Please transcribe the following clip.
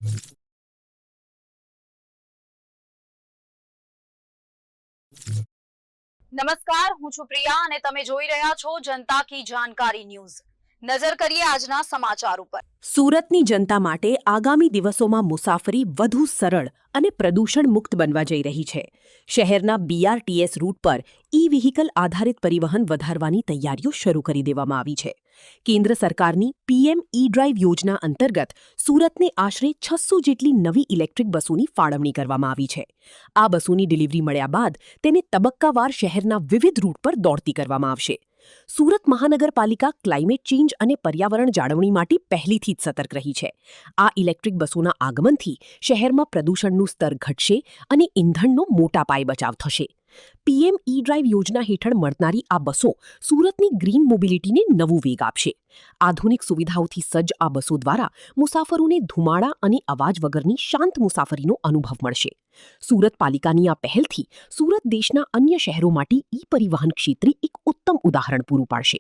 નમસ્કાર, હું છું પ્રિયા અને તમે જોઈ રહ્યા છો જનતા કી જાણકારી ન્યૂઝ। નજર કરીએ આજના સમાચાર ઉપર। સુરતની જનતા માટે આગામી દિવસોમાં મુસાફરી વધુ સરળ અને પ્રદૂષણ મુક્ત બનવા જઈ રહી છે। શહેરના BRTS રૂટ પર ઈ-વ્હીકલ આધારિત પરિવહન વધારવાની તૈયારીઓ શરૂ કરી દેવામાં આવી છે। કેન્દ્ર સરકારની PM ઈ-ડ્રાઈવ યોજના અંતર્ગત સુરતને આશરે 600 જેટલી નવી ઇલેક્ટ્રિક બસોની ફાળવણી કરવામાં આવી છે। આ બસોની ડિલિવરી મળ્યા બાદ તેને તબક્કાવાર શહેરના વિવિધ રૂટ પર દોડતી કરવામાં આવશે। સુરત મહાનગરપાલિકા ક્લાઇમેટ ચેન્જ અને પર્યાવરણ જાળવણી માટે પહેલીથી જ સતર્ક રહી છે। આ ઇલેક્ટ્રિક બસોના આગમનથી શહેરમાં પ્રદૂષણનું સ્તર ઘટશે અને ઇંધણનો મોટા પાયે બચાવ થશે। PM ઈ-ડ્રાઈવ યોજના હેઠળ મળનારી આ બસો સુરતની ગ્રીન મોબિલિટીને નવું વેગ આપશે। આધુનિક સુવિધાઓથી સજ્જ આ બસો દ્વારા મુસાફરોને ધુમાડા અને અવાજ વગરની શાંત મુસાફરીનો અનુભવ મળશે। સુરત પાલિકાની આ પહેલથી સુરત દેશના અન્ય શહેરો માટે ઈ પરિવહન ક્ષેત્રે એક ઉત્તમ ઉદાહરણ પૂરું પાડશે।